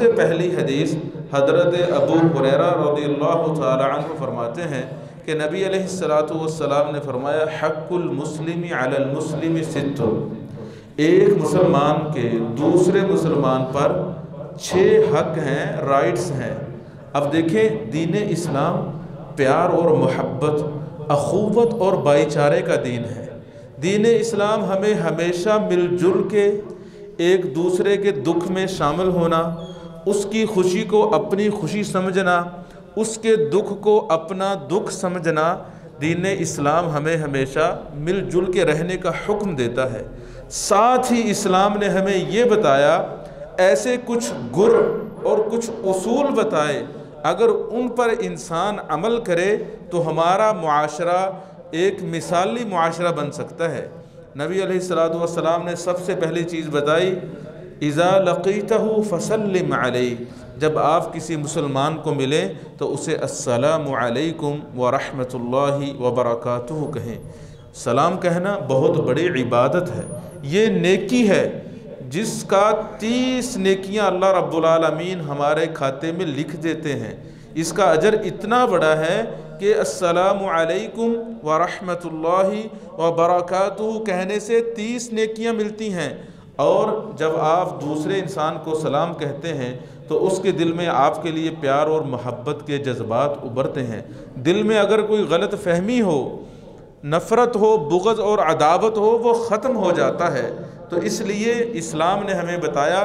सबसे पहली हदीस हज़रत अबू हुरैरा रज़ियल्लाहु तआला अन्हु फरमाते हैं कि नबी अलैहिस्सलातु वस्सलाम ने फरमाया, हक़्क़ुल मुस्लिमी अलल मुस्लिमी सित्तुन, एक मुसलमान के दूसरे मुसलमान पर 6 हक हैं, राइट्स हैं। अब देखें, दीन इस्लाम प्यार और मोहब्बत, अखुवत और भाईचारे का दीन है। दीन इस्लाम हमें हमेशा मिलजुल के एक दूसरे के दुख में शामिल होना, उसकी खुशी को अपनी खुशी समझना, उसके दुख को अपना दुख समझना, दीन इस्लाम हमें हमेशा मिलजुल के रहने का हुक्म देता है। साथ ही इस्लाम ने हमें ये बताया, ऐसे कुछ गुर और कुछ उसूल बताए, अगर उन पर इंसान अमल करे तो हमारा मुआशरा एक मिसाली मुआशरा बन सकता है। नबी अलैहिस्सलातु वस्सलाम ने सबसे पहली चीज़ बताई, इज़ा लक़ीतहु फ़सल्लिम अलैहि, जब आप किसी मुसलमान को मिलें तो उसे अस्सलामु अलैकुम व रहमतुल्लाहि व बरकातुहु कहें। सलाम कहना बहुत बड़ी इबादत है, ये नेकी है जिसका 30 नेकियां अल्लाह रब्बुल आलमीन हमारे खाते में लिख देते हैं। इसका अजर इतना बड़ा है कि अस्सलामु अलैकुम व रहमतुल्लाहि व बरकातुहु कहने से 30 नेकियां मिलती हैं। और जब आप दूसरे इंसान को सलाम कहते हैं तो उसके दिल में आपके लिए प्यार और मोहब्बत के जज्बात उभरते हैं। दिल में अगर कोई गलत फहमी हो, नफ़रत हो, बुग़्ज़ और अदावत हो, वो ख़त्म हो जाता है। तो इसलिए इस्लाम ने हमें बताया,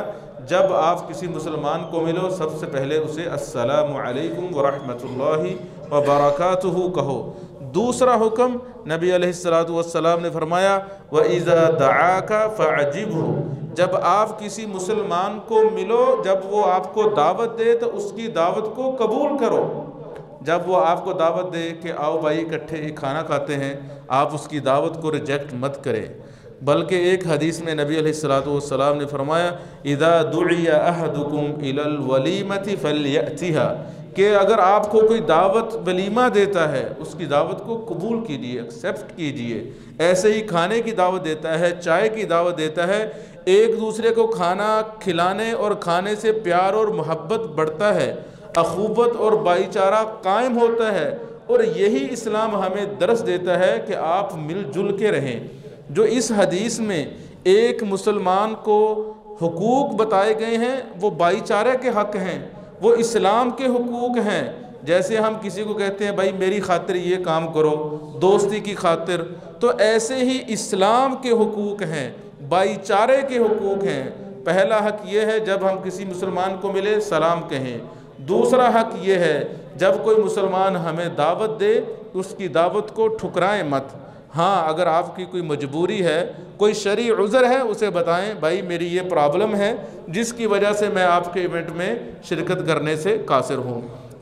जब आप किसी मुसलमान को मिलो सबसे पहले उसे अस्सलामु अलैकुम व रहमतुल्लाहि व बरकातुहु कहो। दूसरा हुक्म नबी अलैहिस्सलातु वस्सलाम ने फरमाया, व इज़ा दआका फ़अजिबहु, जब आप किसी मुसलमान को मिलो, जब वो आपको दावत दे तो उसकी दावत को कबूल करो। जब वो आपको दावत दे कि आओ भाई इकट्ठे खाना खाते हैं, आप उसकी दावत को रिजेक्ट मत करें। बल्कि एक हदीस में नबी अलैहिस्सलातु वस्सलाम ने फरमाया, इज़ा दुइया अहदुकुम इलल वलीमति फल्यअतिहा, कि अगर आपको कोई दावत वलीमा देता है उसकी दावत को कबूल कीजिए, एक्सेप्ट कीजिए। ऐसे ही खाने की दावत देता है, चाय की दावत देता है, एक दूसरे को खाना खिलाने और खाने से प्यार और मोहब्बत बढ़ता है, अखुवत और भाईचारा कायम होता है। और यही इस्लाम हमें दर्स देता है कि आप मिलजुल के रहें। जो इस हदीस में एक मुसलमान को हुकूक बताए गए हैं वो भाईचारे के हक़ हैं, वो इस्लाम के हुकूक हैं। जैसे हम किसी को कहते हैं भाई मेरी खातिर ये काम करो, दोस्ती की खातिर, तो ऐसे ही इस्लाम के हुकूक हैं, भाईचारे के हुकूक हैं। पहला हक़ ये है, जब हम किसी मुसलमान को मिले सलाम कहें। दूसरा हक़ ये है, जब कोई मुसलमान हमें दावत दे उसकी दावत को ठुकराएं मत। हाँ, अगर आपकी कोई मजबूरी है, कोई शरई उज़र है, उसे बताएं भाई मेरी ये प्रॉब्लम है जिसकी वजह से मैं आपके इवेंट में शिरकत करने से कासिर हूँ।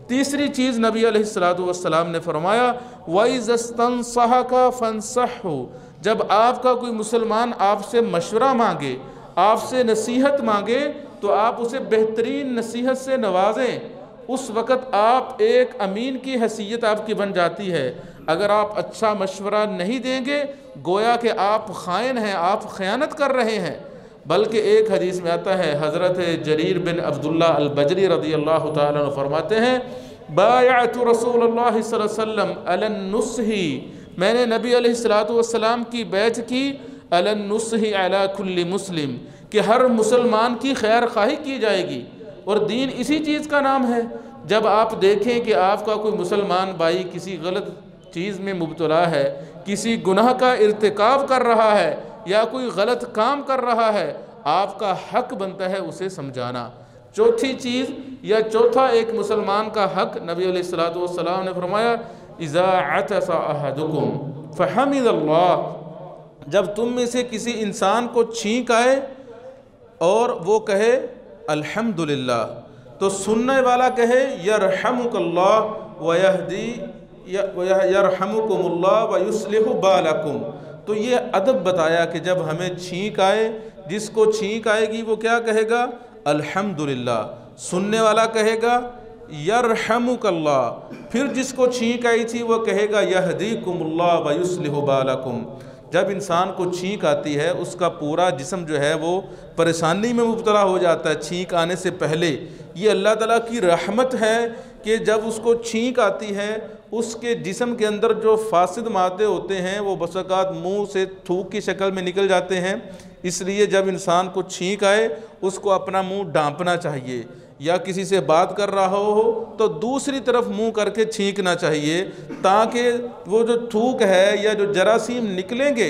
तीसरी चीज़ नबी अलैहिस्सलातु वस्सलाम ने फरमाया, वइज़स्तनसहका फंसहु, जब आपका कोई मुसलमान आपसे मशवरा मांगे, आपसे नसीहत मांगे तो आप उसे बेहतरीन नसीहत से नवाजें। उस वक़्त आप एक अमीन की हैसियत आपकी बन जाती है। अगर आप अच्छा मशवरा नहीं देंगे गोया कि आप ख़ाइन हैं, आप ख़यानत कर रहे हैं। बल्कि एक हदीस में आता है, हज़रत जरीर बिन अब्दुल्ला अल-बजली रज़ियल्लाहु ताला अन्हु फरमाते हैं, बायअतु रसूलुल्लाह सल्लल्लाहु अलैहि वसल्लम अलन नुस्ही, मैंने नबी अलैहिस्सलातु वस्सलाम की बैत की अलन नुस्ही अला कुल्ली मुस्लिम, कि हर मुसलमान की खैर खाही की जाएगी। और दीन इसी चीज़ का नाम है। जब आप देखें कि आपका कोई मुसलमान भाई किसी गलत चीज़ में मुब्तला है, किसी गुनाह का इर्तिकाब कर रहा है या कोई गलत काम कर रहा है, आपका हक बनता है उसे समझाना। चौथी चीज़ या चौथा एक मुसलमान का हक नबी अलैहिस्सलातु वस्सलाम ने फरमाया, इज़ा अतसा अहदुकुम फहमिदल्लाह, जब तुम में से किसी इंसान को छींक आए और वो कहे अल्हम्दुलिल्लाह, तो सुनने वाला कहे यरहमुकल्लाह व यहदी यरहमुकुमुल्लाह व युस्लिहु बालकुम। तो ये अदब बताया कि जब हमें छींक आए, जिसको छींक आएगी वो क्या कहेगा, अल्हम्दुलिल्लाह। सुनने वाला कहेगा यरहमुकल्लाह, फिर जिसको छींक आई थी वो कहेगा यहदीकुमुल्लाह व युस्लिहु बालकुम। जब इंसान को छींक आती है उसका पूरा जिस्म जो है वो परेशानी में मुब्तला हो जाता है छींक आने से पहले। ये अल्लाह ताला की रहमत है कि जब उसको छींक आती है उसके जिस्म के अंदर जो फासिद मादे होते हैं वो बस औक़ात मुँह से थूक की शक्ल में निकल जाते हैं। इसलिए जब इंसान को छींक आए उसको अपना मुँह ढाँपना चाहिए, या किसी से बात कर रहा हो तो दूसरी तरफ मुंह करके छींकना चाहिए, ताकि वो जो थूक है या जो जरासीम निकलेंगे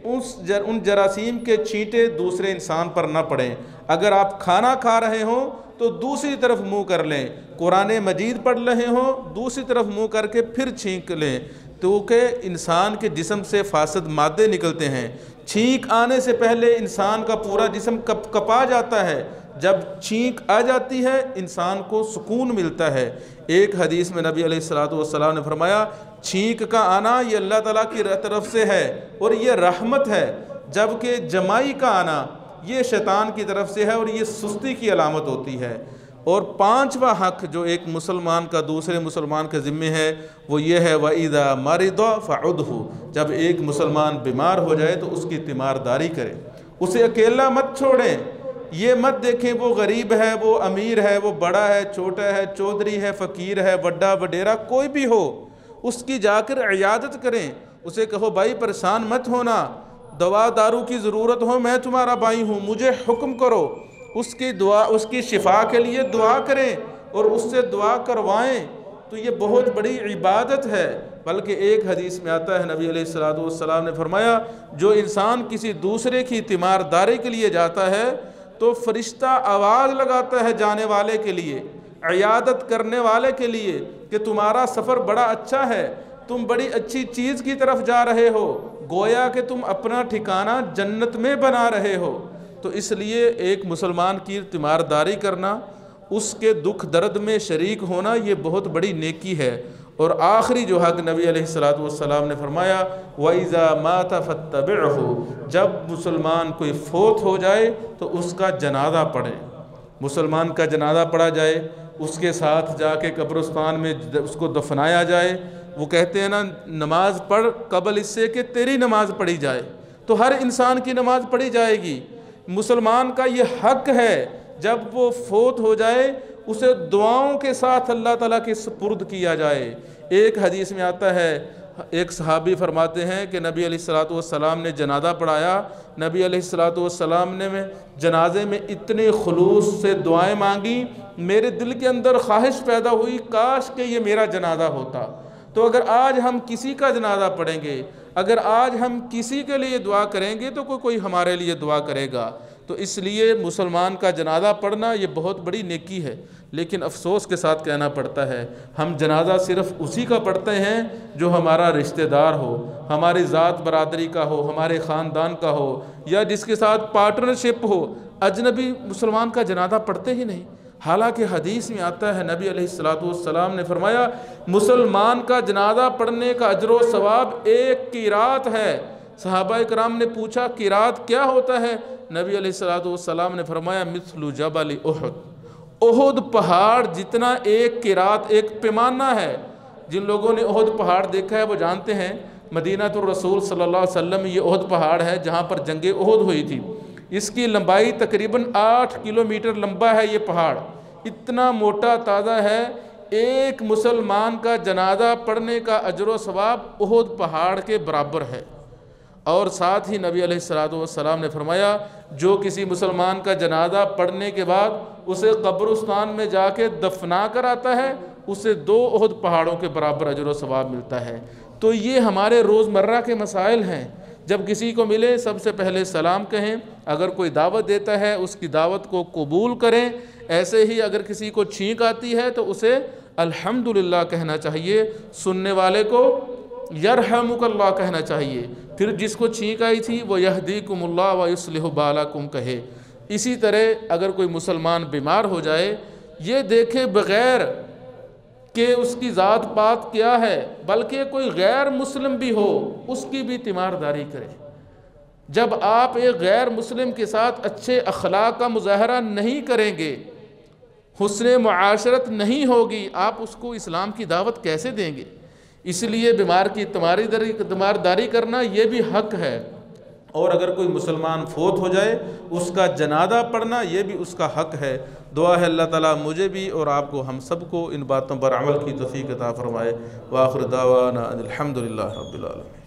उन जरासीम के छींटे दूसरे इंसान पर ना पड़ें। अगर आप खाना खा रहे हो तो दूसरी तरफ मुंह कर लें, कुरान मजीद पढ़ रहे हो दूसरी तरफ मुंह करके फिर छींक लें, क्योंकि इंसान के जिस्म से फासिद मादे निकलते हैं। छींक आने से पहले इंसान का पूरा जिस्म कपा जाता है, जब छींक आ जाती है इंसान को सुकून मिलता है। एक हदीस में नबी अलैहिस्सलातु वस्सलाम ने फरमाया, छींक का आना ये अल्लाह ताला की तरफ से है और ये रहमत है, जबकि जमाई का आना ये शैतान की तरफ से है और ये सुस्ती की अलामत होती है। और पांचवा हक जो एक मुसलमान का दूसरे मुसलमान के ज़िम्मे है वो ये है, वइज़ा मरिदा फ़उदहु, जब एक मुसलमान बीमार हो जाए तो उसकी तीमारदारी करें, उसे अकेला मत छोड़ें। ये मत देखें वो गरीब है, वो अमीर है, वो बड़ा है, छोटा है, चौधरी है, फ़कीर है, बड़ा वडेरा कोई भी हो, उसकी जाकर इयादत करें। उसे कहो भाई परेशान मत होना, दवा दारू की ज़रूरत हो मैं तुम्हारा भाई हूँ, मुझे हुक्म करो। उसकी दुआ, उसकी शिफा के लिए दुआ करें और उससे दुआ करवाएं, तो ये बहुत बड़ी इबादत है। बल्कि एक हदीस में आता है नबी अलैहिस्सलातु वस्सलाम ने फरमाया, जो इंसान किसी दूसरे की तीमारदारी के लिए जाता है तो फरिश्ता आवाज़ लगाता है जाने वाले के लिए, इयादत करने वाले के लिए, कि तुम्हारा सफ़र बड़ा अच्छा है, तुम बड़ी अच्छी चीज़ की तरफ जा रहे हो, गोया कि तुम अपना ठिकाना जन्नत में बना रहे हो। तो इसलिए एक मुसलमान की तीमारदारी करना, उसके दुख दर्द में शरीक होना, ये बहुत बड़ी नेकी है। और आखिरी जो हक नबी अलैहिस्सलातु वस्सलाम ने फरमाया, वइज़ा माता फत्तबिअहु, जब मुसलमान कोई फोत हो जाए तो उसका जनाजा पढ़ें। मुसलमान का जनाजा पढ़ा जाए, उसके साथ जाके कब्रिस्तान में उसको दफनाया जाए। वो कहते हैं ना, नमाज पढ़ कबल इससे कि तेरी नमाज पढ़ी जाए, तो हर इंसान की नमाज पढ़ी जाएगी। मुसलमान का ये हक है जब वो फोत हो जाए उसे दुआओं के साथ अल्लाह ताला के सुपुर्द किया जाए। एक हदीस में आता है, एक सहाबी फरमाते हैं कि नबी अलैहिस्सलातु वस्सलाम ने जनाजा पढ़ाया, नबी अलैहिस्सलातु वस्सलाम ने जनाजे में इतने खुलूस से दुआएं मांगी, मेरे दिल के अंदर ख्वाहिश पैदा हुई काश कि ये मेरा जनाजा होता। तो अगर आज हम किसी का जनाजा पढ़ेंगे, अगर आज हम किसी के लिए दुआ करेंगे तो कोई हमारे लिए दुआ करेगा। तो इसलिए मुसलमान का जनाजा पढ़ना ये बहुत बड़ी नेकी है। लेकिन अफसोस के साथ कहना पड़ता है, हम जनाजा सिर्फ़ उसी का पढ़ते हैं जो हमारा रिश्तेदार हो, हमारी ज़ात बरादरी का हो, हमारे ख़ानदान का हो, या जिसके साथ पार्टनरशिप हो। अजनबी मुसलमान का जनाजा पढ़ते ही नहीं। हालांकि हदीस में आता है नबी अलैहिस्सलातु वस्सलाम ने फरमाया, मुसलमान का जनाजा पढ़ने का अजर व सवाब एक क़िरात है। सहाबा इकराम ने पूछा क़िरात क्या होता है? नबी अलैहिस्सलातु वस्सलाम ने फरमाया, मिस्लु जबल उहद, उहद पहाड़ जितना एक क़िरात, एक पैमाना है। जिन लोगों ने उहद पहाड़ देखा है वो जानते हैं, मदीनातुर रसूल सल्लल्लाहु अलैहि वसल्लम ये उहद पहाड़ है जहाँ पर जंगे उहद हुई थी। इसकी लंबाई तकरीबन 8 किलोमीटर लंबा है। ये पहाड़ इतना मोटा ताज़ा है, एक मुसलमान का जनाजा पढ़ने का अजर व सवाब उहद पहाड़ के बराबर है। और साथ ही नबी अलैहिस्सलातु वस्सलाम ने फरमाया, जो किसी मुसलमान का जनाजा पढ़ने के बाद उसे कब्रिस्तान में जाके दफना कर आता है, उसे 2 उहद पहाड़ों के बराबर अजर व सवाब मिलता है। तो ये हमारे रोज़मर्रा के मसाइल हैं। जब किसी को मिले सबसे पहले सलाम कहें, अगर कोई दावत देता है उसकी दावत को कबूल करें। ऐसे ही अगर किसी को छींक आती है तो उसे अल्हम्दुलिल्लाह कहना चाहिए, सुनने वाले को यरहमुकल्लाह कहना चाहिए। फिर जिसको छींक आई थी वो यहदीकुमुल्लाह व युस्लिहु बालाकुम कहे। इसी तरह अगर कोई मुसलमान बीमार हो जाए, ये देखे बग़ैर कि उसकी ज़ात पात क्या है, बल्कि कोई गैर मुस्लिम भी हो उसकी भी तीमारदारी करे। जब आप एक गैर मुस्लिम के साथ अच्छे अखलाक का मुज़ाहरा नहीं करेंगे, हुस्न मुआशरत नहीं होगी, आप उसको इस्लाम की दावत कैसे देंगे? इसलिए बीमार की तीमारदारी करना ये भी हक है। और अगर कोई मुसलमान फोत हो जाए उसका जनाजा पढ़ना ये भी उसका हक है। दुआ है अल्लाह ताला मुझे भी और आपको हम सबको इन बातों पर अमल की तौफीक अता फरमाए। व आखिर दावाना अनिल हम्दुलिल्लाहि रब्बिल आलमीन।